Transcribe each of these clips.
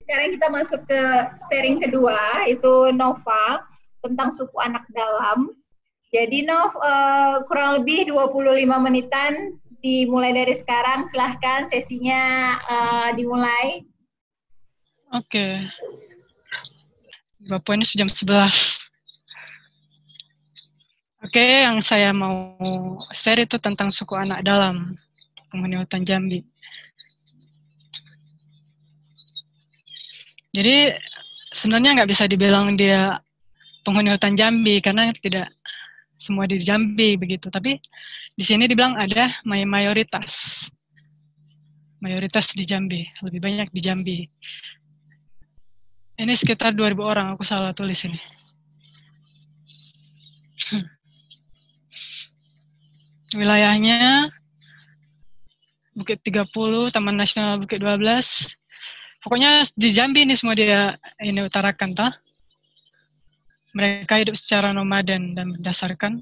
Sekarang kita masuk ke sharing kedua, itu Nova, tentang suku anak dalam. Jadi Nov, kurang lebih 25 menitan, dimulai dari sekarang, silahkan sesinya dimulai. Oke. Bapak ini jam 11. Oke, yang saya mau share itu tentang suku anak dalam penghuni hutan Jambi. Jadi sebenarnya nggak bisa dibilang dia penghuni hutan Jambi karena tidak semua di Jambi begitu. Tapi di sini dibilang ada mayoritas di Jambi, lebih banyak di Jambi. Ini sekitar 2.000 orang, aku salah tulis ini. Wilayahnya Bukit 30, Taman Nasional Bukit 12. Pokoknya di Jambi ini semua dia ini utarakan, toh. Mereka hidup secara nomaden dan berdasarkan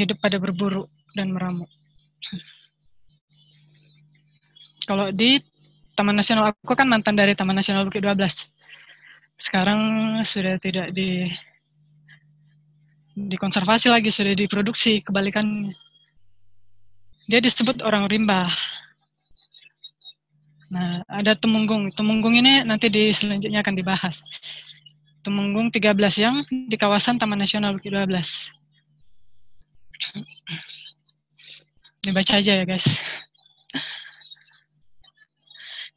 hidup pada berburu dan meramu. Kalau di Taman Nasional, aku kan mantan dari Taman Nasional Bukit 12. Sekarang sudah tidak dikonservasi lagi, sudah diproduksi, kebalikannya. Dia disebut orang rimba. Nah, ada Temunggung. Temunggung ini nanti selanjutnya akan dibahas. Temunggung 13 yang di kawasan Taman Nasional Bukit 12. Dibaca aja ya, guys.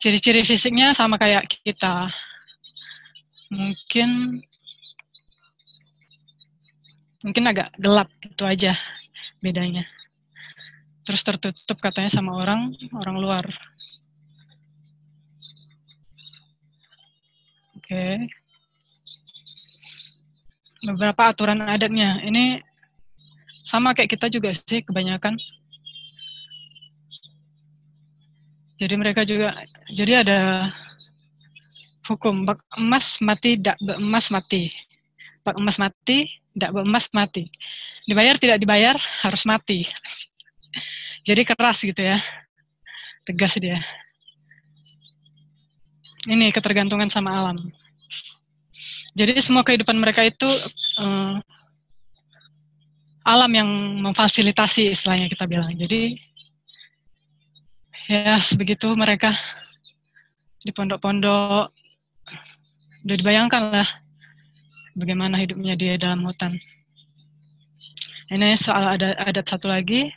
Ciri-ciri fisiknya sama kayak kita. Mungkin agak gelap, itu aja bedanya. Terus tertutup katanya sama orang luar. Oke. Beberapa aturan adatnya. Ini sama kayak kita juga sih kebanyakan. Jadi mereka juga, jadi ada hukum bak emas mati, dak emas mati. Bak emas mati, dak emas mati. Dibayar tidak dibayar harus mati. Jadi keras gitu ya. Tegas dia. Ini ketergantungan sama alam. Jadi semua kehidupan mereka itu alam yang memfasilitasi, istilahnya kita bilang. Jadi ya sebegitu mereka di pondok-pondok, udah dibayangkan lah bagaimana hidupnya dia dalam hutan. Ini soal adat satu lagi,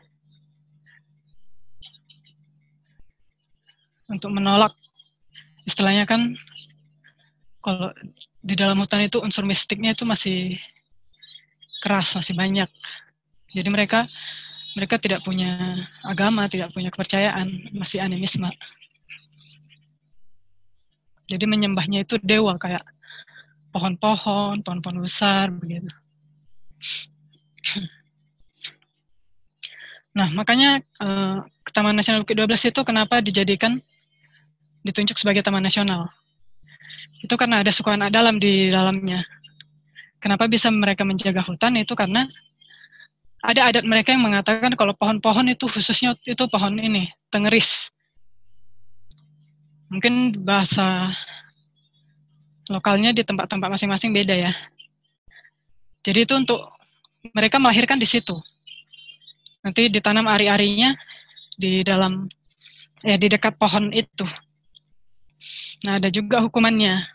untuk menolak, istilahnya kan kalau di dalam hutan itu unsur mistiknya itu masih keras, masih banyak. Jadi mereka tidak punya agama, tidak punya kepercayaan, masih animisme. Jadi menyembahnya itu dewa, kayak pohon-pohon besar begitu. Nah, makanya Taman Nasional Bukit 12 itu kenapa ditunjuk sebagai Taman Nasional. Itu karena ada suku anak dalam di dalamnya. Kenapa bisa mereka menjaga hutan, itu karena ada adat mereka yang mengatakan kalau pohon-pohon itu khususnya itu pohon ini, tengeris. Mungkin bahasa lokalnya di tempat-tempat masing-masing beda ya. Jadi itu untuk mereka melahirkan di situ. Nanti ditanam ari-arinya di dalam di dekat pohon itu. Nah, ada juga hukumannya.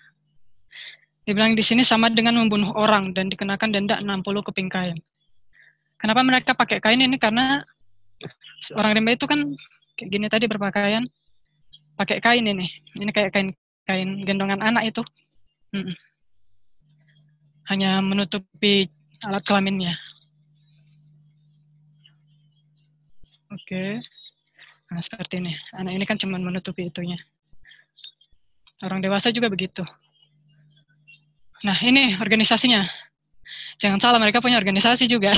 Dibilang di sini sama dengan membunuh orang dan dikenakan denda 60 keping kain. Kenapa mereka pakai kain ini? Karena orang rimba itu kan kayak gini tadi berpakaian pakai kain ini. Ini kayak kain gendongan anak itu. Hanya menutupi alat kelaminnya. Oke. Nah, seperti ini. Anak ini kan cuma menutupi itunya. Orang dewasa juga begitu. Nah, ini organisasinya. Jangan salah, mereka punya organisasi juga.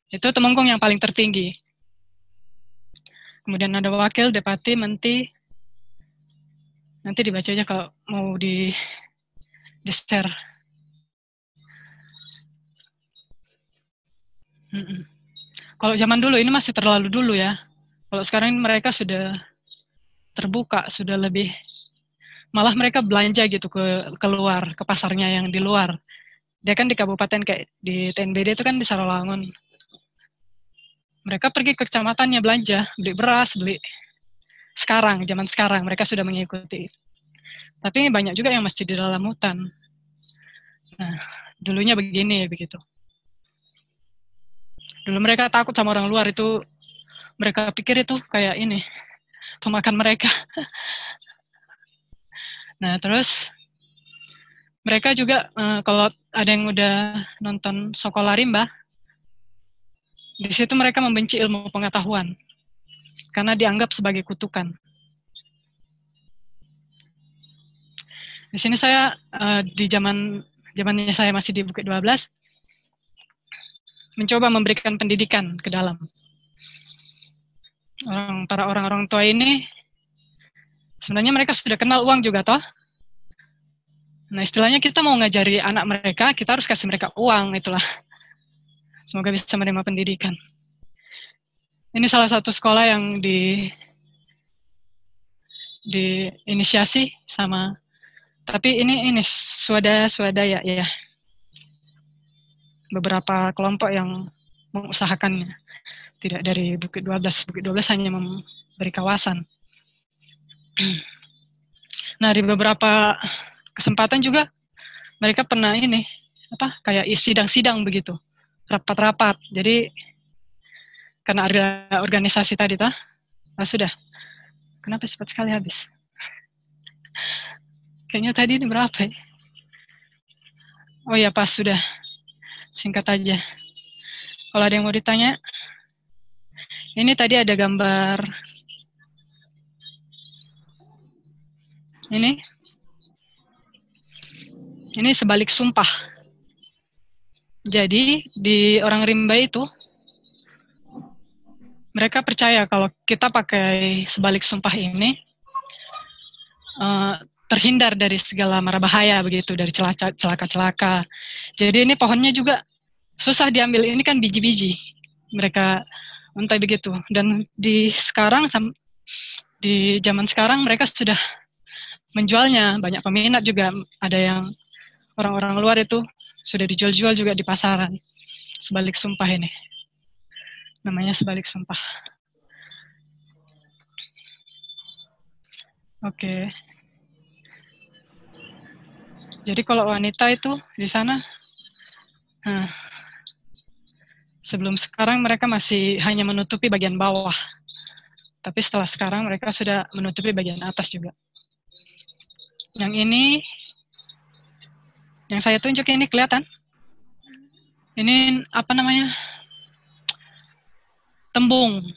Itu Temenggung yang paling tertinggi. Kemudian ada wakil, depati, menti. Nanti dibaca aja kalau mau di-share. Kalau zaman dulu ini masih terlalu dulu ya. Kalau sekarang mereka sudah terbuka, sudah lebih malah mereka belanja gitu ke keluar, ke pasarnya yang di luar. Dia kan di kabupaten kayak di TNBD itu kan di Sarawangun. Mereka pergi ke kecamatannya belanja, beli beras, beli zaman sekarang mereka sudah mengikuti. Tapi banyak juga yang masih di dalam hutan. Nah, dulunya begini begitu. Dulu mereka takut sama orang luar itu, mereka pikir itu kayak ini, pemakan mereka. Nah, terus mereka juga kalau ada yang udah nonton Sokola Rimba, di situ mereka membenci ilmu pengetahuan karena dianggap sebagai kutukan. Di sini saya di zamannya saya masih di Bukit 12 mencoba memberikan pendidikan ke dalam. Para orang-orang tua ini sebenarnya mereka sudah kenal uang juga toh. Nah, istilahnya kita mau ngajari anak mereka, kita harus kasih mereka uang, itulah. Semoga bisa menerima pendidikan. Ini salah satu sekolah yang diinisiasi sama, tapi ini swadaya ya. Beberapa kelompok yang mengusahakannya. Tidak dari Bukit 12. Bukit 12 hanya memberi kawasan. Nah, di beberapa kesempatan juga mereka pernah kayak sidang-sidang begitu. Rapat-rapat. Jadi karena ada organisasi tadi sudah. Kenapa cepat sekali habis? Kayaknya tadi ini berapa ya? Oh ya, pas sudah. Singkat aja. Kalau ada yang mau ditanya, ini tadi ada gambar. Ini sebalik sumpah. Jadi di orang rimba itu, mereka percaya kalau kita pakai sebalik sumpah ini terhindar dari segala mara bahaya begitu, dari celaka-celaka. Jadi ini pohonnya juga susah diambil, ini kan biji-biji. Mereka untai begitu. Dan di zaman sekarang mereka sudah menjualnya, banyak peminat juga, ada yang orang-orang luar itu sudah dijual-jual juga di pasaran. Sebalik sumpah ini. Namanya sebalik sumpah. Oke. Jadi kalau wanita itu di sana, sebelum sekarang mereka masih hanya menutupi bagian bawah. Tapi setelah sekarang mereka sudah menutupi bagian atas juga. Yang ini, yang saya tunjuk ini kelihatan? Ini apa namanya? Tembung.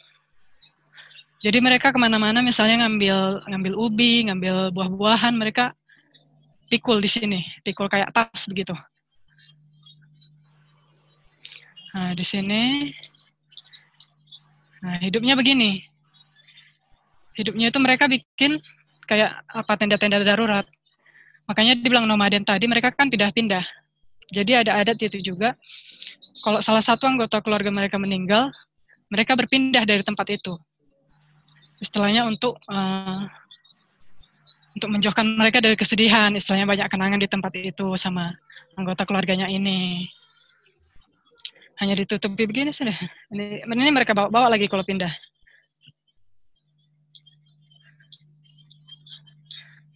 Jadi mereka kemana-mana misalnya ngambil ubi, ngambil buah-buahan, mereka pikul di sini, pikul kayak tas begitu. Nah, di sini, nah hidupnya begini. Hidupnya itu mereka bikin kayak tenda-tenda darurat. Makanya dibilang nomaden tadi, mereka kan pindah-pindah. Jadi ada adat itu juga. Kalau salah satu anggota keluarga mereka meninggal, mereka berpindah dari tempat itu. Istilahnya untuk menjauhkan mereka dari kesedihan. Istilahnya banyak kenangan di tempat itu sama anggota keluarganya ini. Hanya ditutupi begini sudah. Ini mereka bawa lagi kalau pindah.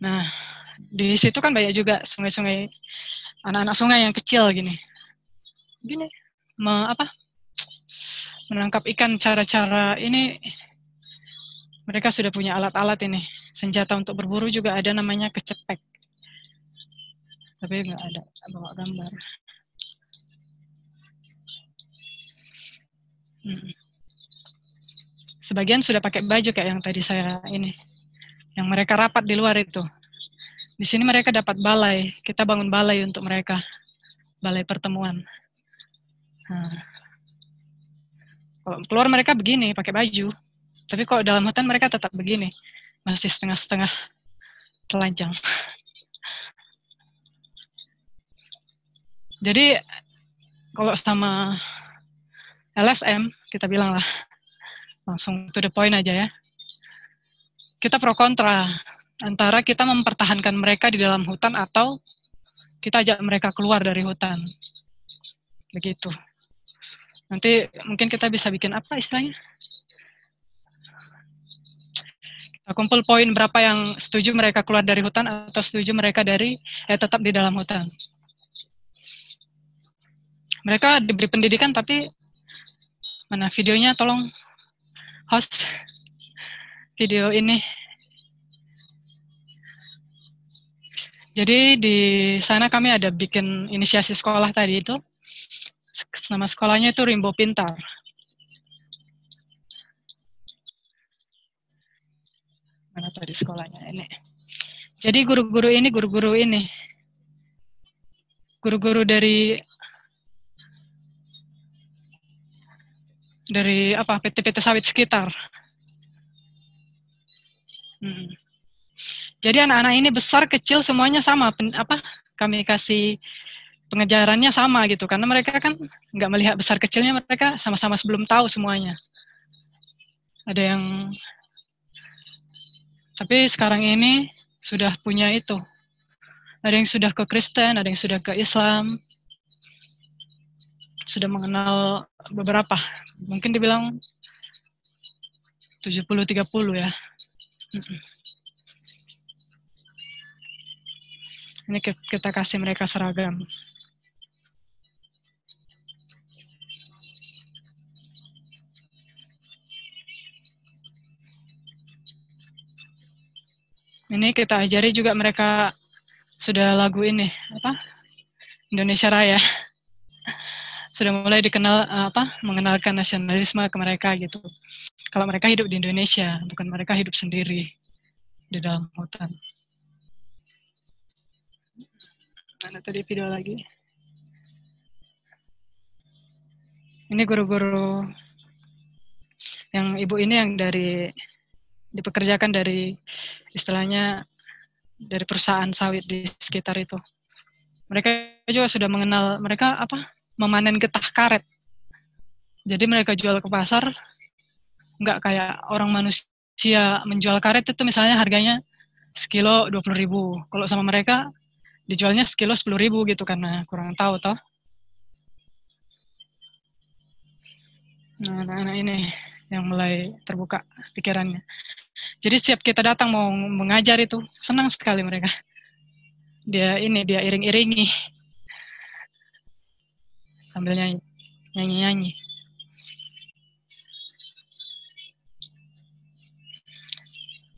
Nah, di situ kan banyak juga sungai-sungai, anak-anak sungai yang kecil gini. Gini, menangkap ikan, cara-cara ini mereka sudah punya alat-alat ini. Senjata untuk berburu juga ada, namanya kecepek. Tapi nggak ada bawa gambar. Sebagian sudah pakai baju kayak yang tadi saya ini. Yang mereka rapat di luar itu. Di sini mereka dapat balai. Kita bangun balai untuk mereka. Balai pertemuan. Nah, kalau keluar mereka begini, pakai baju. Tapi kalau dalam hutan mereka tetap begini. Masih setengah-setengah telanjang. Jadi, kalau sama LSM, kita bilang lah, langsung to the point aja ya. Kita pro kontra. antara kita mempertahankan mereka di dalam hutan atau kita ajak mereka keluar dari hutan. Begitu. Nanti mungkin kita bisa bikin apa istilahnya? Kita kumpul poin berapa yang setuju mereka keluar dari hutan atau setuju mereka tetap di dalam hutan. Mereka diberi pendidikan tapi mana videonya, tolong host video ini. Jadi di sana kami ada bikin inisiasi sekolah tadi itu. Nama sekolahnya itu Rimbo Pintar. Mana tadi sekolahnya ini. Jadi guru-guru dari apa PT-PT sawit sekitar. Jadi anak-anak ini besar kecil semuanya sama, kami kasih pengejarannya sama gitu, karena mereka kan nggak melihat besar kecilnya, mereka sama-sama sebelum tahu semuanya. Ada yang, tapi sekarang ini sudah punya itu. Ada yang sudah ke Kristen, ada yang sudah ke Islam, sudah mengenal beberapa, mungkin dibilang 70-30 ya. Ini kita kasih mereka seragam. Ini kita ajari juga mereka sudah lagu ini, Indonesia Raya. Sudah mulai dikenal, mengenalkan nasionalisme ke mereka gitu. Kalau mereka hidup di Indonesia, bukan mereka hidup sendiri di dalam hutan. Mana tadi video lagi? Ini guru-guru yang ibu ini yang dipekerjakan dari istilahnya dari perusahaan sawit di sekitar itu. Mereka juga sudah mengenal, mereka memanen getah karet. Jadi mereka jual ke pasar, nggak kayak orang manusia menjual karet itu misalnya harganya sekilo 20.000. Kalau sama mereka dijualnya sekilo 10.000 gitu karena kurang tahu toh. Nah, anak-anak ini yang mulai terbuka pikirannya. Jadi setiap kita datang mau mengajar itu senang sekali mereka. Dia iring-iringi sambil nyanyi.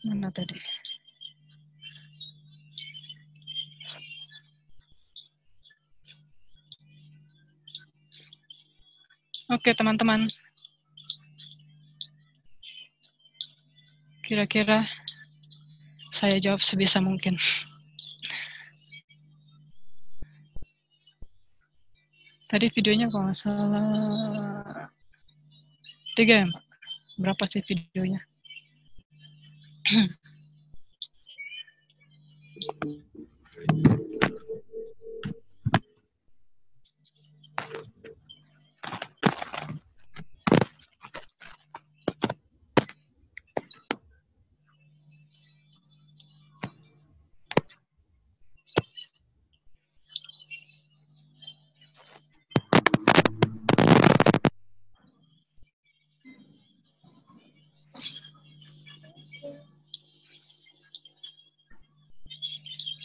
Mana tadi? Oke, teman-teman. Kira-kira saya jawab sebisa mungkin. Tadi videonya kalau nggak salah 3 ya, Mbak? Berapa sih videonya?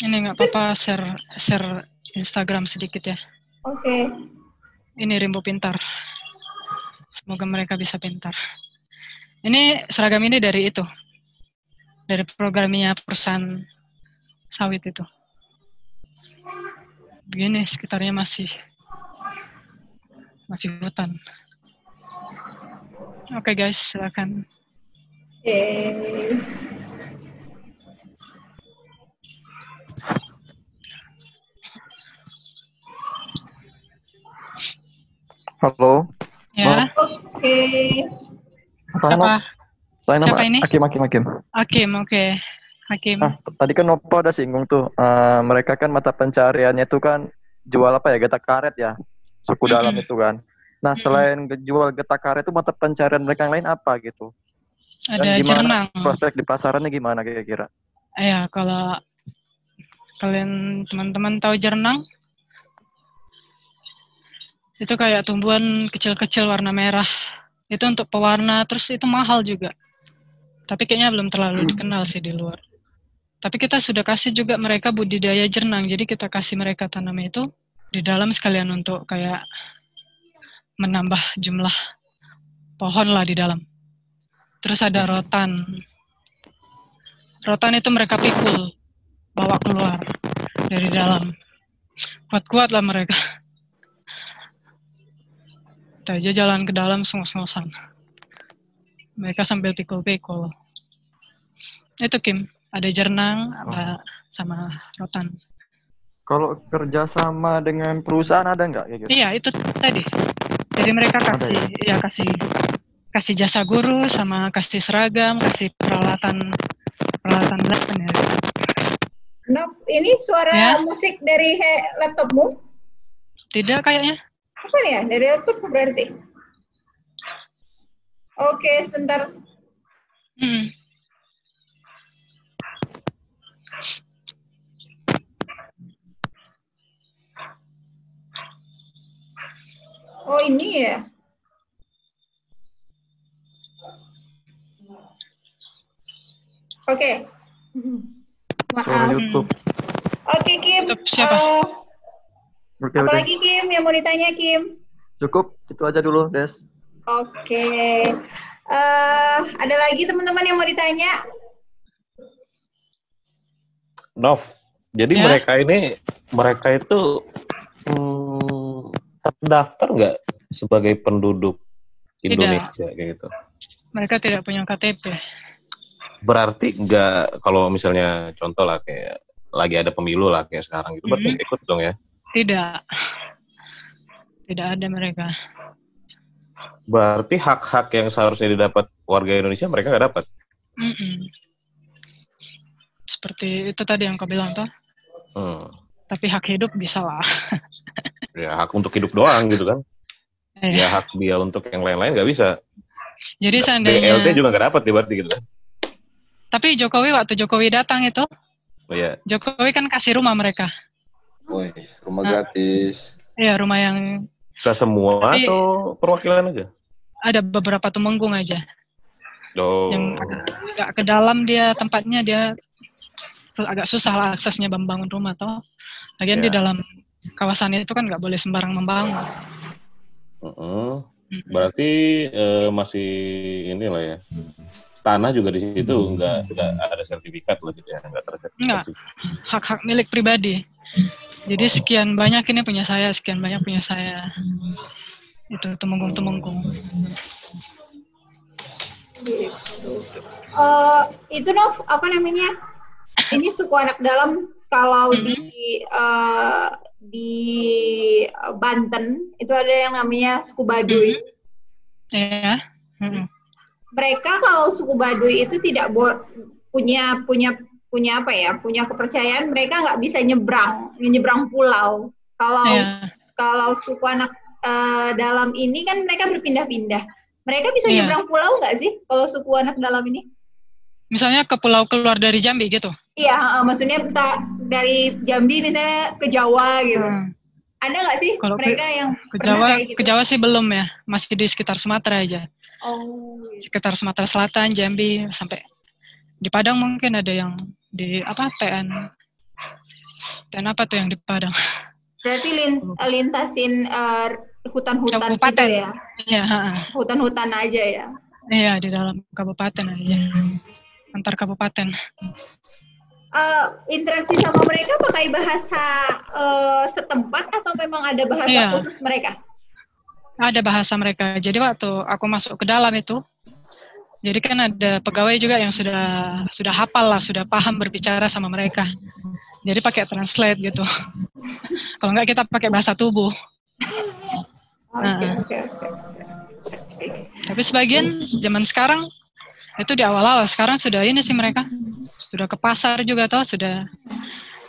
Ini nggak apa-apa share Instagram sedikit ya. Oke. Ini Rimbo Pintar. Semoga mereka bisa pintar. Ini seragam ini dari programnya perusahaan sawit itu. Begini sekitarnya masih hutan. Oke guys, silakan. Halo. Ya. Oke. Siapa? Saya nama Siapa ini? Hakim. Hakim, oke. Hakim. Tadi kan Nova udah singgung tuh, mereka kan mata pencariannya itu kan jual getah karet ya, suku dalam itu kan. Nah, selain jual getah karet itu mata pencarian mereka yang lain apa gitu? Ada Dan gimana jernang. prospek di pasarannya gimana kira-kira? Ya, kalau kalian teman-teman tahu jernang, itu kayak tumbuhan kecil-kecil warna merah. Itu untuk pewarna, terus itu mahal juga. Tapi kayaknya belum terlalu dikenal sih di luar. Tapi kita sudah kasih juga mereka budidaya jernang, jadi kita kasih mereka tanam itu di dalam sekalian untuk kayak menambah jumlah pohon lah di dalam. Terus ada rotan. Rotan itu mereka pikul, bawa keluar dari dalam. Kuat-kuat lah mereka. Kita aja jalan ke dalam sengos-ngosan. Mereka sambil pikul-pikul. Itu Kim, ada jernang, ada sama rotan. Kalau kerjasama dengan perusahaan ada nggak kayak gitu? Iya, itu tadi. Jadi mereka kasih, ya? kasih jasa guru, sama kasih seragam, kasih peralatan lesson ya. Nah, ini suara musik dari laptopmu? Tidak kayaknya. Apa nih ya? Dari laptop berarti? Oke, sebentar. Oh, ini ya? Oke. Maaf. YouTube. Oke, Kim. Siapa? Apalagi Kim yang mau ditanya, Kim? Cukup, itu aja dulu, Des. Oke. Ada lagi teman-teman yang mau ditanya? Nov, jadi mereka itu terdaftar nggak sebagai penduduk Indonesia kayak gitu? Mereka tidak punya KTP. Berarti nggak, kalau misalnya contoh lah kayak lagi ada pemilu lah kayak sekarang gitu, berarti ikut dong ya? Tidak ada mereka. Berarti hak-hak yang seharusnya didapat warga Indonesia mereka nggak dapat? Seperti itu tadi yang kau bilang toh. Tapi hak hidup bisa lah. Ya hak untuk hidup doang gitu kan. Ya hak dia untuk yang lain-lain nggak bisa. Jadi seandainya BLT juga nggak dapat berarti gitu kan. Tapi waktu Jokowi datang itu, Jokowi kan kasih rumah mereka. Rumah gratis. Iya, rumah yang ke semua atau perwakilan aja? Ada beberapa Tumenggung aja. Yang agak ke dalam dia tempatnya, dia agak susah lah aksesnya membangun rumah toh. Lagian di dalam kawasan itu kan nggak boleh sembarang membangun. Berarti masih inilah ya. Tanah juga di situ nggak ada sertifikat lah gitu ya, nggak tersertifikasi. Nggak, hak-hak milik pribadi. Jadi sekian banyak ini punya saya, sekian banyak punya saya. Itu Tumenggung. Itu Nov, apa namanya? Ini suku anak dalam kalau di Banten itu ada yang namanya suku Baduy. Iya. Mereka kalau suku Baduy itu tidak punya apa ya? Punya kepercayaan mereka nggak bisa nyebrang pulau. Kalau suku anak dalam ini kan mereka berpindah-pindah. Mereka bisa nyebrang pulau nggak sih kalau suku anak dalam ini? Misalnya ke pulau keluar dari Jambi gitu? Iya, maksudnya dari Jambi misalnya ke Jawa gitu. Ada nggak sih kalau mereka yang ke Jawa sih belum ya, masih di sekitar Sumatera aja. Sekitar Sumatera Selatan, Jambi, sampai di Padang mungkin ada yang di TN apa tuh yang di Padang? Berarti lintasin hutan-hutan gitu ya? Iya. Hutan-hutan aja ya? Iya, di dalam kabupaten aja. Antar kabupaten. Interaksi sama mereka pakai bahasa setempat atau memang ada bahasa khusus mereka? Ada bahasa mereka. Jadi waktu aku masuk ke dalam itu, jadi kan ada pegawai juga yang sudah hafal lah, sudah paham berbicara sama mereka. Jadi pakai translate gitu. Kalau enggak kita pakai bahasa tubuh. Tapi sebagian zaman sekarang itu di awal-awal, sekarang sudah ini sih mereka sudah ke pasar juga toh, sudah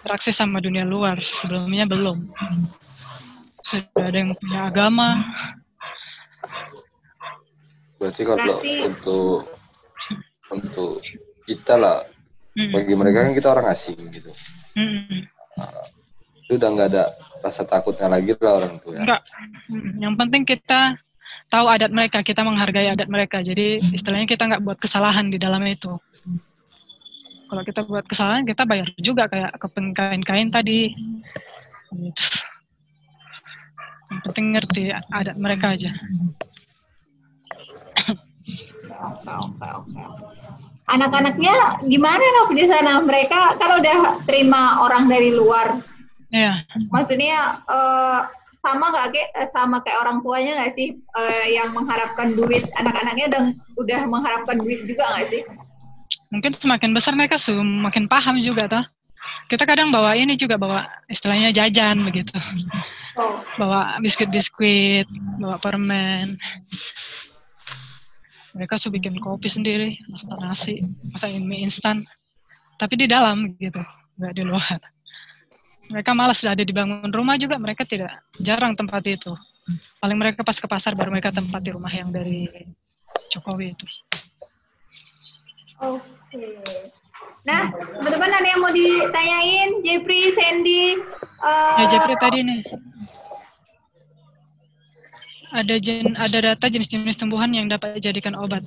interaksi sama dunia luar. Sebelumnya belum. Sudah ada yang punya agama. Berarti kalau untuk kita lah Bagi mereka kan kita orang asing gitu. Mm-mm. Itu udah nggak ada rasa takutnya lagi lah orang tua. Enggak. Yang penting kita tahu adat mereka, kita menghargai adat mereka. Jadi istilahnya kita nggak buat kesalahan di dalam itu. Kalau kita buat kesalahan, kita bayar juga kayak ke kain-kain tadi. Gitu. Yang penting ngerti adat mereka aja. Oke. Anak-anaknya gimana Nov di sana? Mereka kan udah terima orang dari luar. Iya. Maksudnya sama kayak orang tuanya nggak sih yang mengharapkan duit? Anak-anaknya udah mengharapkan duit juga nggak sih? Mungkin semakin besar mereka semakin paham juga toh. Kita kadang bawa ini juga, bawa istilahnya jajan begitu. Bawa biskuit-biskuit, bawa permen. Mereka suka bikin kopi sendiri, masak nasi, masak mie instan. Tapi di dalam gitu, nggak di luar. Mereka malas ada dibangun rumah juga, mereka jarang tempat itu. Paling mereka pas ke pasar baru mereka tempat di rumah yang dari Jokowi itu. Oke. Nah, teman-teman ada yang mau ditanyain? Jeffrey, Sandy? Ya Jeffrey tadi nih. Ada data jenis-jenis tumbuhan yang dapat dijadikan obat.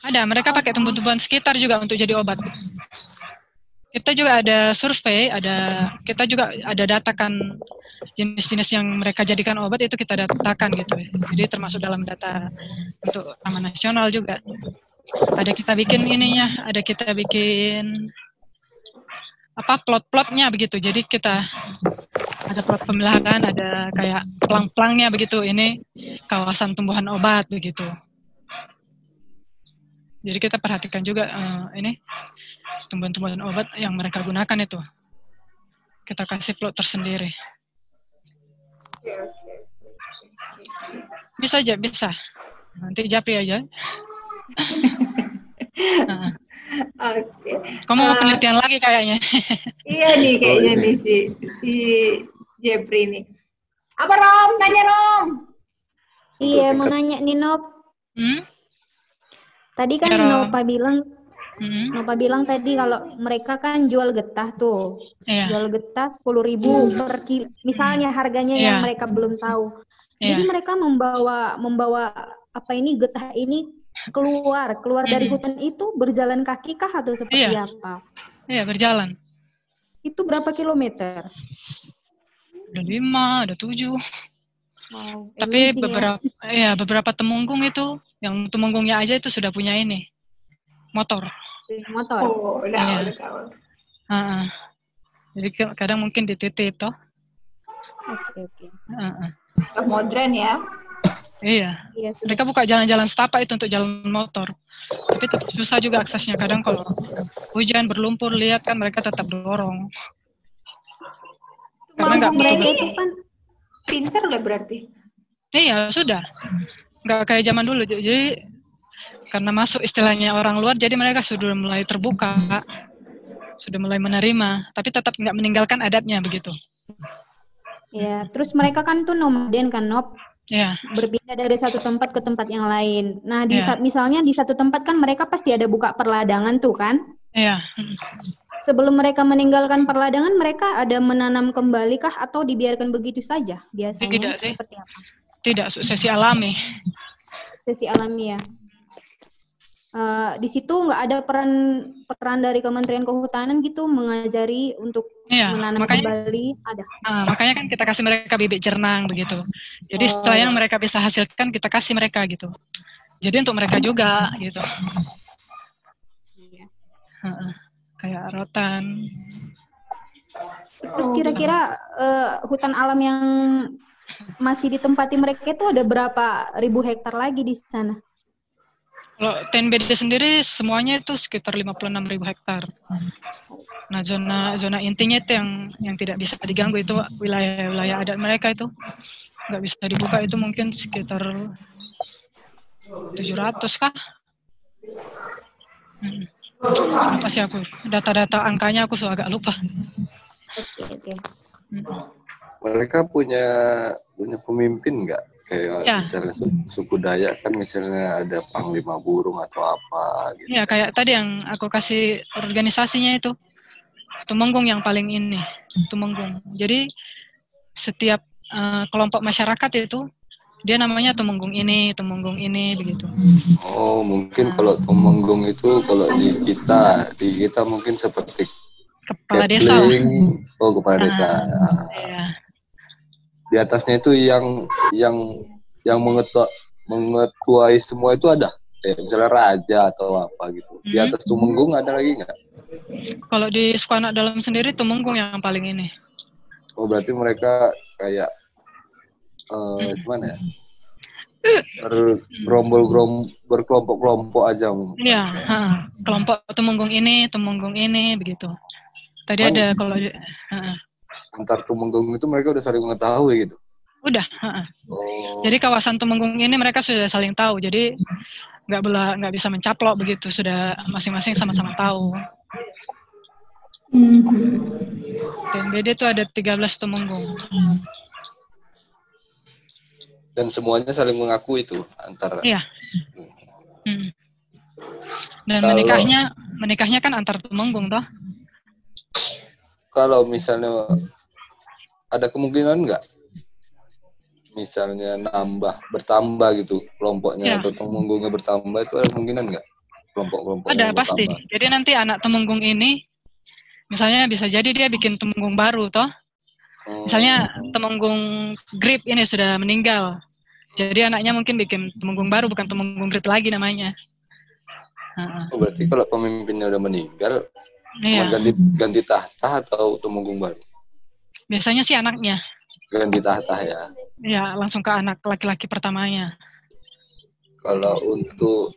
Ada, mereka pakai tumbuh-tumbuhan sekitar juga untuk jadi obat. Kita juga ada survei, kita juga ada datakan jenis-jenis yang mereka jadikan obat, itu kita datakan gitu. Jadi termasuk dalam data untuk Taman Nasional juga. Ada kita bikin plot-plotnya begitu. Jadi kita ada plot pemeliharaan, ada kayak pelang-pelangnya begitu. Ini kawasan tumbuhan obat begitu. Jadi kita perhatikan juga ini tumbuhan-tumbuhan obat yang mereka gunakan itu. Kita kasih plot tersendiri. Bisa. Nanti Japri aja. Oke. Kamu mau penelitian lagi kayaknya. Iya nih kayaknya nih si Jeffrey nih. Apa Rom? Tanya Rom. Iya, mau nanya nih Nop. Tadi kan Ya, Nova bilang tadi kalau mereka kan jual getah tuh. Iya. Jual getah 10.000 per kilo. Misalnya harganya yang mereka belum tahu. Jadi mereka membawa getah ini keluar dari hutan itu berjalan kaki kah atau seperti apa? Iya, berjalan. Itu berapa kilometer? Ada 5, ada 7. Wow, tapi beberapa temunggung itu, yang temunggungnya aja itu sudah punya ini motor. Oh, udah tahu. Jadi kadang mungkin dititip toh. Oke. Modern ya. Iya. Mereka buka jalan-jalan setapak itu untuk jalan motor. Tapi tetap susah juga aksesnya. Kadang kalau hujan berlumpur, lihat kan mereka tetap dorong. Karena nggak mereka itu kan pinter lah berarti. Iya, sudah. Nggak kayak zaman dulu. Jadi karena masuk istilahnya orang luar, jadi mereka sudah mulai terbuka. Sudah mulai menerima. Tapi tetap nggak meninggalkan adatnya begitu. Ya, terus mereka kan tuh nomaden kan, Nop. Ya. Berpindah dari satu tempat ke tempat yang lain. Nah, misalnya di satu tempat kan mereka pasti ada buka perladangan tuh kan? Iya. Sebelum mereka meninggalkan perladangan, mereka ada menanam kembali kah atau dibiarkan begitu saja biasanya? Tidak sih. Seperti apa? Tidak, suksesi alami. Suksesi alami ya. Di situ nggak ada peran dari Kementerian Kehutanan gitu mengajari untuk menanam kembali, ada. Makanya kan kita kasih mereka bibit jernang begitu. Jadi setelah yang mereka bisa hasilkan kita kasih mereka gitu. Jadi untuk mereka juga gitu. Kayak rotan. Terus kira-kira hutan alam yang masih ditempati mereka itu ada berapa ribu hektar lagi di sana? Kalau TNBD sendiri semuanya itu sekitar 56.000 hektar. Nah, zona intinya itu yang tidak bisa diganggu itu wilayah adat mereka itu nggak bisa dibuka, itu mungkin sekitar 700 kah? Apa sih aku data-data angkanya aku agak lupa. Oke. Mereka punya pemimpin nggak? Kayak misalnya suku Dayak kan misalnya ada panglima burung atau apa gitu. Ya, kayak tadi yang aku kasih organisasinya itu. Tumenggung yang paling ini, Tumenggung. Jadi setiap kelompok masyarakat itu dia namanya Tumenggung ini begitu. Oh, mungkin kalau Tumenggung itu kalau di kita mungkin seperti kepala desa. Oh, kepala desa. Iya. Di atasnya itu yang mengetuai semua itu ada. Kayak misalnya raja atau apa gitu. Di atas Tumenggung ada lagi nggak? Kalau di suku anak dalam sendiri Tumenggung yang paling ini. Oh, berarti mereka kayak gimana ya? Berkelompok-kelompok aja. Iya, kelompok Tumenggung ini begitu. Tadi ada kalau antar Tumenggung itu mereka udah saling mengetahui gitu. Udah. Jadi kawasan Tumenggung ini mereka sudah saling tahu. Jadi nggak bisa mencaplok begitu. Sudah masing-masing sama-sama tahu. TNBD itu ada 13 Tumenggung. Dan semuanya saling mengaku itu antara. Iya. Dan menikahnya kan antar Tumenggung toh. Kalau misalnya ada kemungkinan nggak? Misalnya bertambah gitu kelompoknya atau Tumenggungnya bertambah, itu ada kemungkinan nggak? Kelompok-kelompok ada pasti. Jadi nanti anak Tumenggung ini misalnya bisa jadi dia bikin Tumenggung baru toh. Misalnya Tumenggung Grip ini sudah meninggal. Jadi anaknya mungkin bikin Tumenggung baru, bukan Tumenggung Grip lagi namanya. Oh, berarti kalau pemimpinnya udah meninggal, ganti tahta atau Tumenggung baru? Biasanya sih anaknya. Ganti tahta ya? Ya, langsung ke anak laki-laki pertamanya. Kalau untuk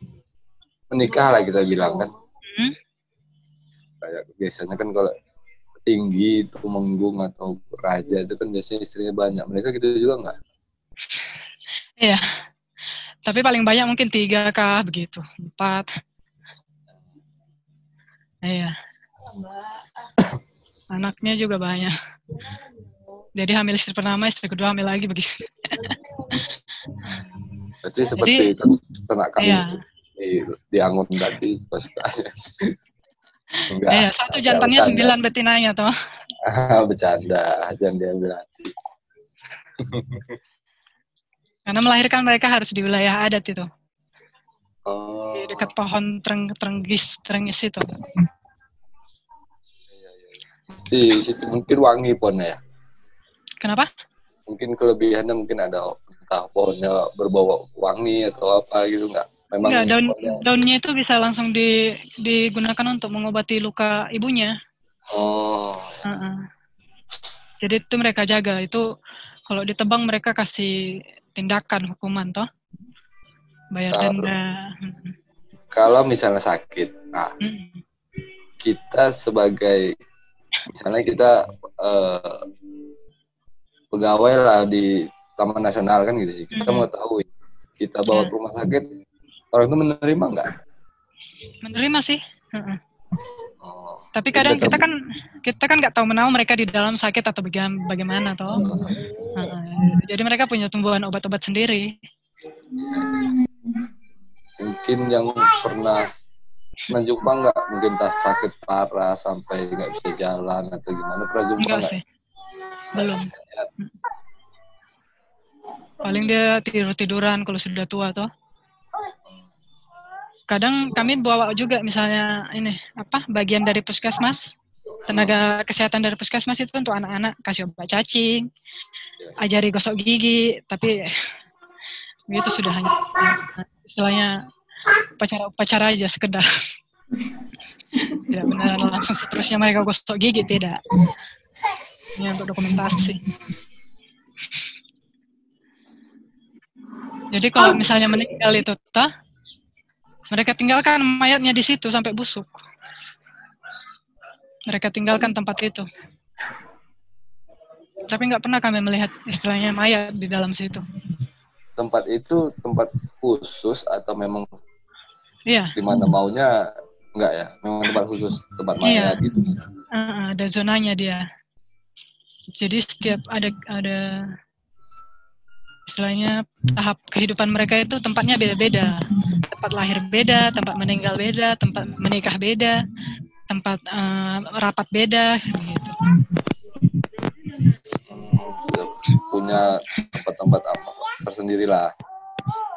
menikah lah kita bilang kan. Kayak biasanya kan kalau tinggi, Tumenggung atau raja itu kan biasanya istrinya banyak. Mereka gitu juga nggak? Iya. Tapi paling banyak mungkin 3 kah begitu, 4. Iya. Anaknya juga banyak. Jadi hamil istri pertama, istri kedua hamil lagi begitu. Berarti seperti ternak kambing di Angon tadi suka-sukanya. Iya, 1 jantannya 9 betinanya toh. Bercanda, jangan diambil hati. Karena melahirkan mereka harus di wilayah adat itu. Di dekat pohon trengis itu. Di situ mungkin wangi pohonnya ya? Kenapa? Mungkin kelebihannya mungkin ada entah pohonnya berbau wangi atau apa gitu nggak? Memang enggak, daunnya itu bisa langsung digunakan untuk mengobati luka ibunya. Jadi itu mereka jaga. Itu kalau ditebang mereka kasih tindakan hukuman toh. Bayar denda. Kalau misalnya sakit, kita sebagai misalnya kita pegawai lah di Taman Nasional kan gitu sih. Kita mengetahui, kita bawa ke rumah sakit, orang itu menerima nggak? Menerima sih. Tapi kadang kita kan nggak tahu menahu mereka di dalam sakit atau bagaimana toh. Jadi mereka punya tumbuhan obat-obat sendiri. Mungkin yang pernah jumpa nggak? Mungkin sakit parah sampai nggak bisa jalan atau gimana? Pernah jumpa nggak? Enggak sih. Belum. Paling dia tiduran kalau sudah tua toh. Kadang kami bawa juga misalnya bagian dari puskesmas, tenaga kesehatan dari puskesmas itu untuk anak-anak, kasih obat cacing, ajari gosok gigi, tapi itu sudah hanya istilahnya upacara aja sekedar. Tidak beneran langsung seterusnya mereka gosok gigi, tidak. Ini untuk dokumentasi. Jadi kalau misalnya meninggal itu mereka tinggalkan mayatnya di situ sampai busuk. Mereka tinggalkan tempat itu. Tapi nggak pernah kami melihat istilahnya mayat di dalam situ. Tempat itu tempat khusus atau memang di mana maunya enggak ya? Memang tempat khusus, tempat mayat gitu. Ada zonanya dia. Jadi setiap ada istilahnya tahap kehidupan mereka itu tempatnya beda-beda. Tempat lahir beda, tempat meninggal beda, tempat menikah beda, tempat rapat beda, gitu. Sudah punya tempat-tempat tersendiri lah,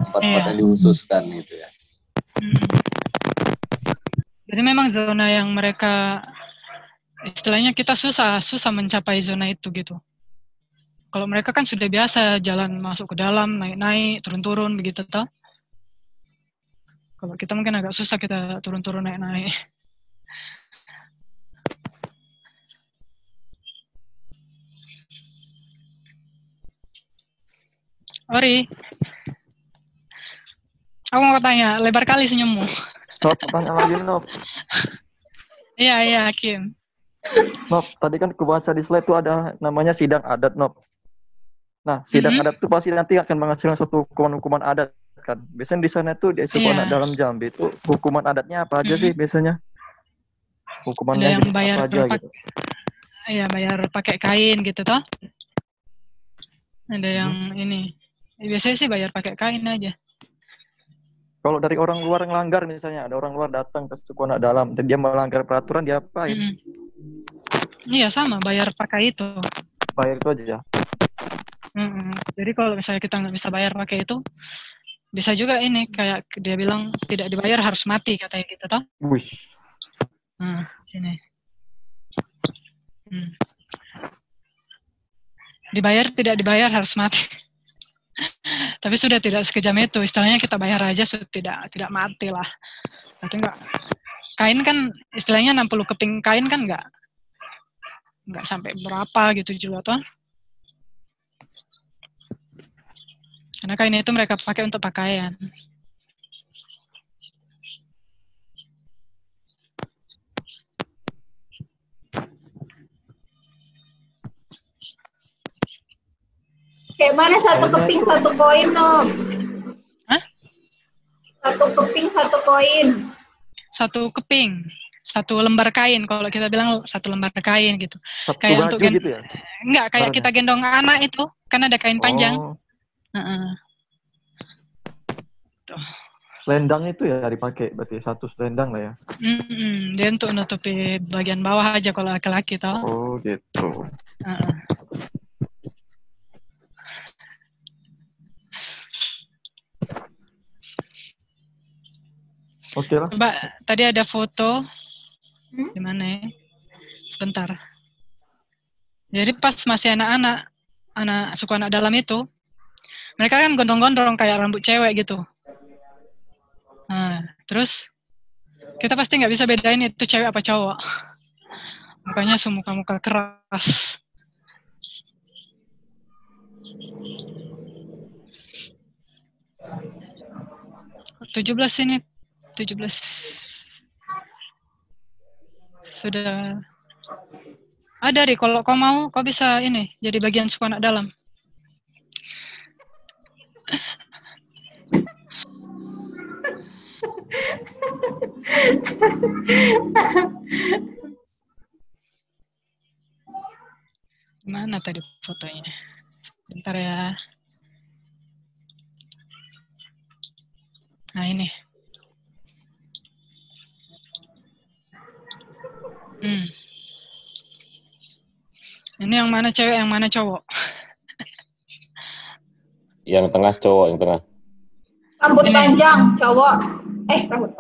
tempat-tempat yang dihususkan gitu ya. Jadi memang zona yang mereka, istilahnya kita susah mencapai zona itu gitu. Kalau mereka kan sudah biasa jalan masuk ke dalam, naik-naik, turun-turun begitu toh. Kalau kita mungkin agak susah kita turun-turun, naik-naik. Ori, aku mau tanya, lebar kali senyummu. Nop, tanya lagi Nop. Iya, Kim. Nop, tadi kan aku baca di slide itu ada namanya sidang adat, Nop. Nah, sidang adat itu pasti nanti akan menghasilkan suatu hukuman adat kan. Biasanya di sana tuh di suku anak dalam Jambi itu hukuman adatnya apa aja sih biasanya? Hukumannya ada yang bayar apa aja gitu? Iya, bayar pakai kain gitu toh. Ada yang ini. Biasanya sih bayar pakai kain aja. Kalau dari orang luar yang langgar misalnya, ada orang luar datang ke suku anak dalam dan dia melanggar peraturan, dia apain? Iya, sama, bayar pakai itu. Bayar itu aja. Jadi kalau misalnya kita nggak bisa bayar pakai itu, bisa juga ini kayak dia bilang tidak dibayar harus mati katanya gitu toh. Wih. Sini. Dibayar tidak dibayar harus mati. Tapi sudah tidak sekejam itu, istilahnya kita bayar aja sudah tidak mati lah. Tapi enggak. Kain kan istilahnya 60 keping kain kan enggak sampai berapa gitu juga toh. Karena kain itu mereka pakai untuk pakaian. Kayak mana satu keping satu koin, Nom? Hah? Satu keping satu koin. Satu keping, satu lembar kain. Kalau kita bilang satu lembar kain gitu. Satu kayak untuk gitu ya? Enggak, kayak kita gendong anak itu, kan ada kain panjang. Tuh. Selendang itu ya dipakai, berarti satu selendang lah ya? Dia untuk nutupi bagian bawah aja kalau laki-laki tau. Oh gitu. Oke lah. Mbak, tadi ada foto. Di mana ya? Sebentar. Jadi pas masih anak suku anak dalam itu, mereka kan gondrong-gondrong kayak rambut cewek gitu. Nah, terus kita pasti nggak bisa bedain itu cewek apa cowok. Mukanya semuka-muka keras. Ini 17 sudah ada deh. Kalau kau mau, kau bisa ini jadi bagian suku anak dalam. Mana tadi fotonya? Bentar ya. Nah ini. Ini yang mana cewek, yang mana cowok? Yang tengah cowok, yang tengah. Rambut panjang cowok. Rambut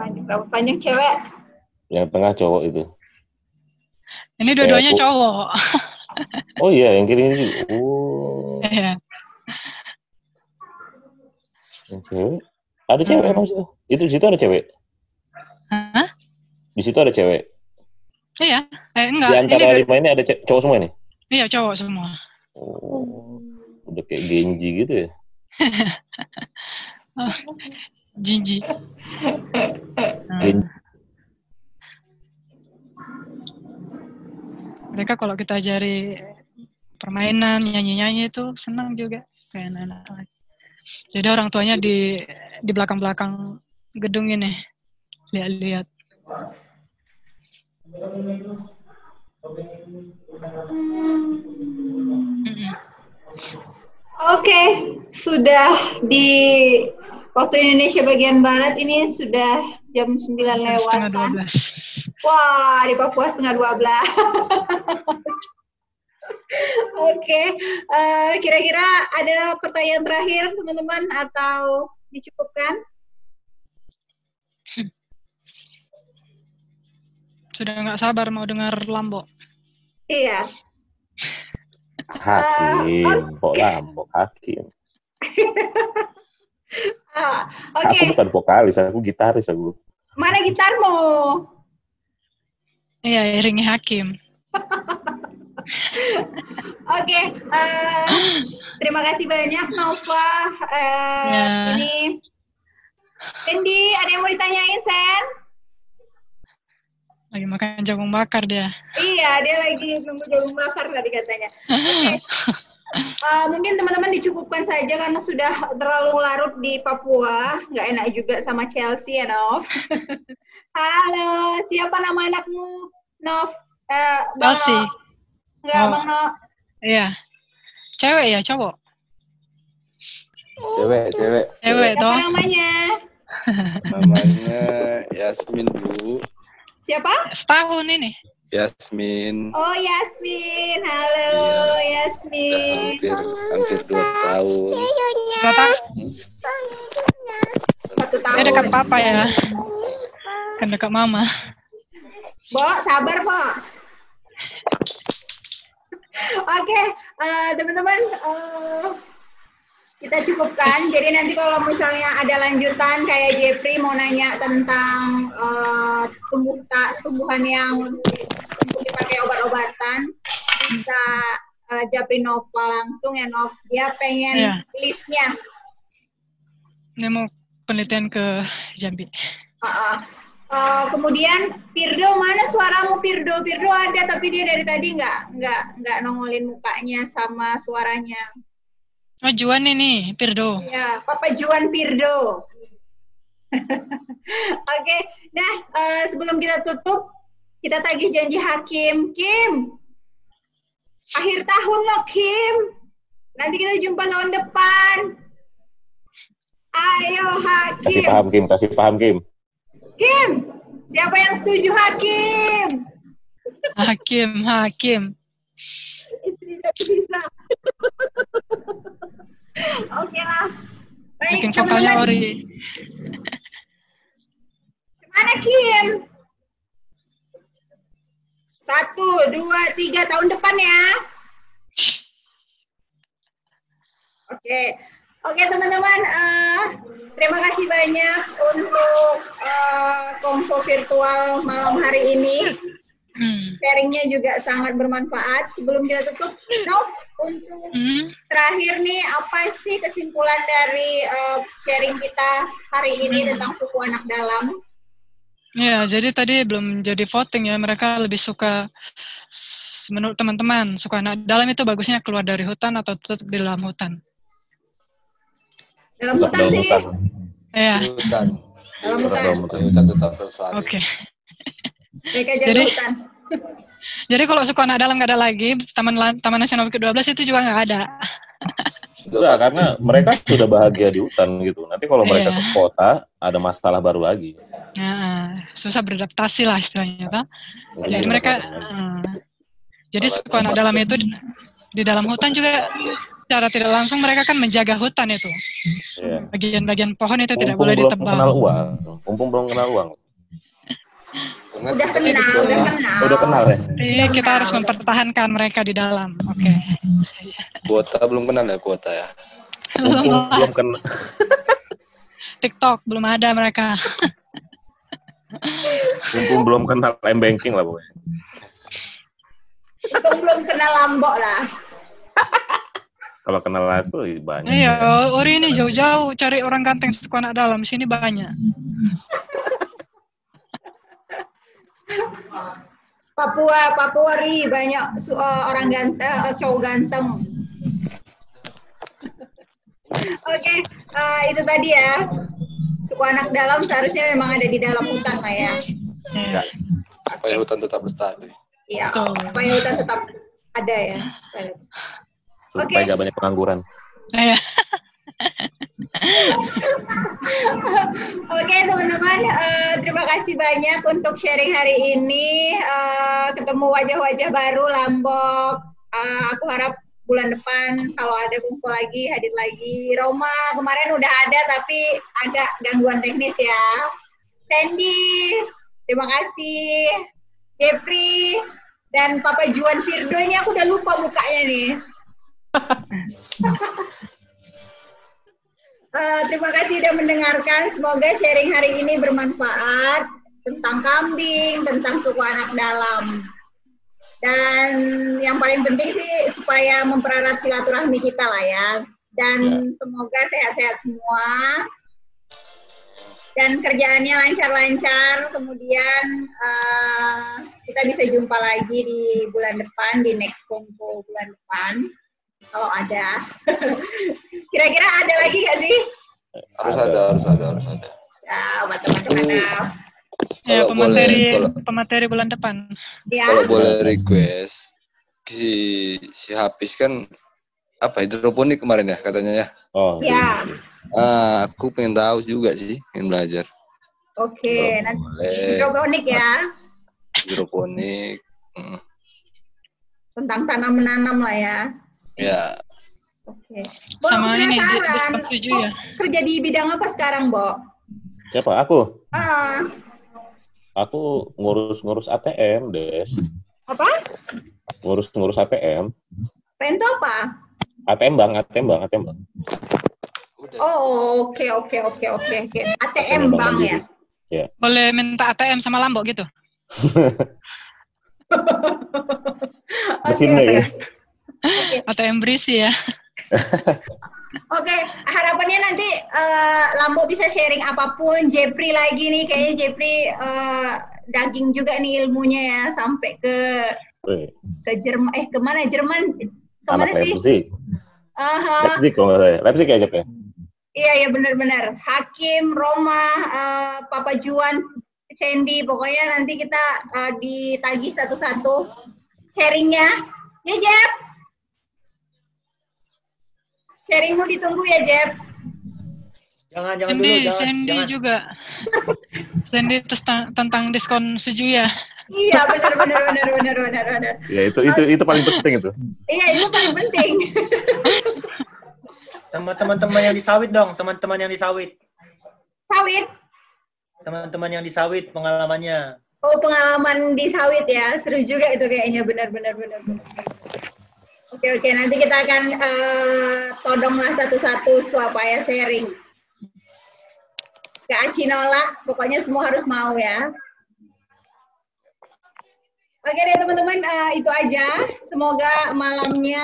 panjang cewek. Yang tengah cowok itu. Ini dua-duanya cowok. Oh iya, yang kiri ini juga. Oh. Iya. Yang cewek? Ada cewek emang situ? Itu di situ ada cewek? Hah? Di situ ada cewek? Iya. Enggak. Di antara lima ini ada cowok semua nih? Iya, cowok semua. Oh, udah kayak Genji gitu ya? Gigi. Mereka kalau kita ajari permainan, nyanyi-nyanyi itu senang juga kayak anak-anak. Jadi orang tuanya di belakang-belakang gedung ini lihat-lihat. Oke. sudah di waktu Indonesia bagian Barat ini sudah jam 9 lewat. Setengah 12. Wah, di Papua setengah 12. Oke, kira-kira ada pertanyaan terakhir teman-teman atau dicukupkan? Sudah nggak sabar mau dengar Lambok. Iya. Hakim, kok Lambok Hakim. Oke. Aku bukan vokalis, aku gitaris aku. Mana gitarmu? Iya, iringi Hakim. Oke, terima kasih banyak Nova. Ini Andy, ada yang mau ditanyain, Sen? Lagi makan jagung bakar dia. Iya, dia lagi nunggu jagung bakar tadi katanya. Oke. Mungkin teman-teman dicukupkan saja karena sudah terlalu larut di Papua. Nggak enak juga sama Chelsea ya, Nov. Halo, siapa nama anakmu, Nov? Chelsea. Enggak, Bang Nov. Iya. Cewek ya, cowok? Cewek. Cewek toh. Siapa namanya? Namanya Yasmin, Bu. Siapa? Setahun ini. Yasmin. Oh, Yasmin. Halo, Iya. Yasmin. Hampir 2 tahun. Berapa? 1 tahun. Dia dekat papa ya. Kan dekat mama. Bo, sabar, Bo. Oke, teman-teman, kita cukupkan. Jadi nanti kalau misalnya ada lanjutan kayak Jeffrey mau nanya tentang tumbuhan yang untuk dipakai obat-obatan, bisa Japri Nova langsung ya, Nov. Dia pengen listnya. Dia mau penelitian ke Jambi. Kemudian Pirdo, mana suaramu Pirdo? Pirdo ada tapi dia dari tadi nggak nongolin mukanya sama suaranya. Oh, Juan ini, Pirdo. Ya, Papa Juan Pirdo. Oke, nah sebelum kita tutup, kita tagih janji Hakim. Kim, akhir tahun loh Kim. Nanti kita jumpa tahun depan. Ayo Hakim. Kasih paham Kim. Kim, siapa yang setuju Hakim? Hakim. Bisa. Oke lah. Baik, Bikin vokalnya teman-teman. Ori. Mana Kim? 1, 2, 3 tahun depan ya. Oke teman-teman. Terima kasih banyak untuk kompo virtual malam hari ini. Sharingnya juga sangat bermanfaat. Sebelum kita tutup, Nov, untuk terakhir nih, apa sih kesimpulan dari sharing kita hari ini tentang suku anak dalam? Ya, jadi tadi belum jadi voting ya. Mereka lebih suka, menurut teman-teman, suku anak dalam itu bagusnya keluar dari hutan atau tetap di dalam hutan? Dalam hutan sih. Iya. Dalam hutan tetap bersama. Oke. Mereka jaga hutan. Jadi kalau suku anak dalam nggak ada lagi, Taman Nasional Bukit 12 itu juga nggak ada. Sudah, karena mereka sudah bahagia di hutan gitu. Nanti kalau mereka ke kota, ada masalah baru lagi. Susah beradaptasi lah istilahnya. Jadi mereka, jadi suku anak dalam itu di dalam hutan juga secara tidak langsung mereka kan menjaga hutan itu. Bagian-bagian pohon itu tidak boleh ditebang. Mumpung belum kenal uang. Udah kenal ya. Jadi kita harus mempertahankan mereka di dalam. Oke. Kuota belum kenal ya kuota ya. Belum kenal. TikTok belum ada mereka. Mumpung belum kenal M-banking lah pokoknya. Belum kenal Lambok lah. Kalau kenal itu banyak. Iya, Ori ini jauh-jauh cari orang ganteng suku anak dalam. Sini banyak. Papua Ri banyak orang ganteng, cowok ganteng. Oke, itu tadi ya. Suku anak dalam seharusnya memang ada di dalam hutan lah ya. Supaya hutan tetap lestari. Iya, supaya hutan tetap ada ya. Supaya gak banyak pengangguran. Oke teman-teman, terima kasih banyak untuk sharing hari ini. Ketemu wajah-wajah baru Lombok. Aku harap bulan depan kalau ada kumpul lagi, hadir lagi. Roma kemarin udah ada tapi agak gangguan teknis ya. Sandy, terima kasih. Jeffrey dan Papa Juan Firdo, ini aku udah lupa mukanya nih. Terima kasih sudah mendengarkan. Semoga sharing hari ini bermanfaat tentang kambing, tentang suku anak dalam. Dan yang paling penting sih supaya mempererat silaturahmi kita lah ya. Dan semoga sehat-sehat semua. Dan kerjaannya lancar-lancar. Kemudian kita bisa jumpa lagi di bulan depan, di next Kompo bulan depan. Kalau ada. Kira-kira ada lagi nggak sih? Harus ada. Ya, mantap. Ya, pemateri bulan depan. Ya. Kalau boleh request, si Hafiz kan hidroponik kemarin ya katanya ya. Oh. Ya. Aku pengen tahu juga sih, pengen belajar. Oke, nanti hidroponik ya. Hidroponik. Tentang tanam-menanam lah ya. Ya. Oke. Sama ini diskon setuju ya. Kerja di bidang apa sekarang, Bo? Siapa? Aku? Ah. Aku ngurus ATM, Des. Apa? Ngurus ATM. ATM itu apa? ATM Bang. Oh, oke. ATM Bang ya? Ya. Boleh minta ATM sama Lombok gitu? Mesinnya ya. ATM berisi ya. Oke, harapannya nanti Lombok bisa sharing apapun. Jeffrey lagi nih, kayaknya Jeffrey daging juga nih ilmunya ya, sampai ke Jerman. Kemana Jerman? Kemana sih? Leipzig kalau nggak saya. Leipzig ya, Jeff ya? Iya, benar-benar. Hakim, Roma, Papa Juan, Sandy, pokoknya nanti kita ditagih satu-satu sharingnya. Ya, Jeff? Sharingmu ditunggu ya, Jeff. Jangan dulu, jangan. Sandy juga. Sandy tentang diskon setuju ya. Iya, benar. Ya, itu paling penting itu. Iya, itu paling penting. Teman-teman yang di sawit dong, teman-teman yang di sawit. Sawit? Teman-teman yang di sawit pengalamannya. Oh, pengalaman di sawit ya. Seru juga itu kayaknya, benar. Oke, nanti kita akan todonglah satu-satu supaya sharing. Gak Acinola, pokoknya semua harus mau ya. Oke deh teman-teman, itu aja. Semoga malamnya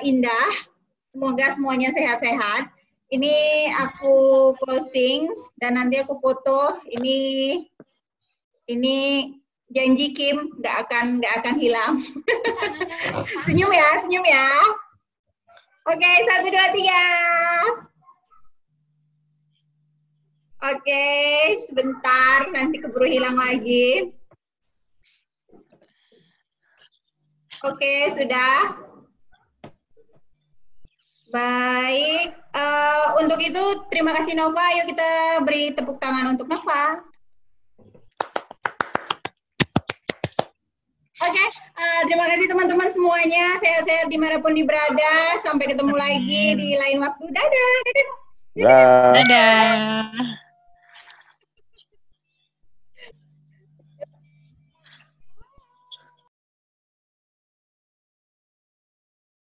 indah. Semoga semuanya sehat-sehat. Ini aku closing dan nanti aku foto. Ini janji Kim nggak akan hilang. Senyum ya. Oke, 1, 2, 3. Oke, sebentar nanti keburu hilang lagi. Oke, sudah. Baik, untuk itu terima kasih Nova. Yuk kita beri tepuk tangan untuk Nova. Oke, terima kasih teman-teman semuanya. Sehat-sehat dimanapun berada. Sampai ketemu lagi di lain waktu. Dadah. Dadah.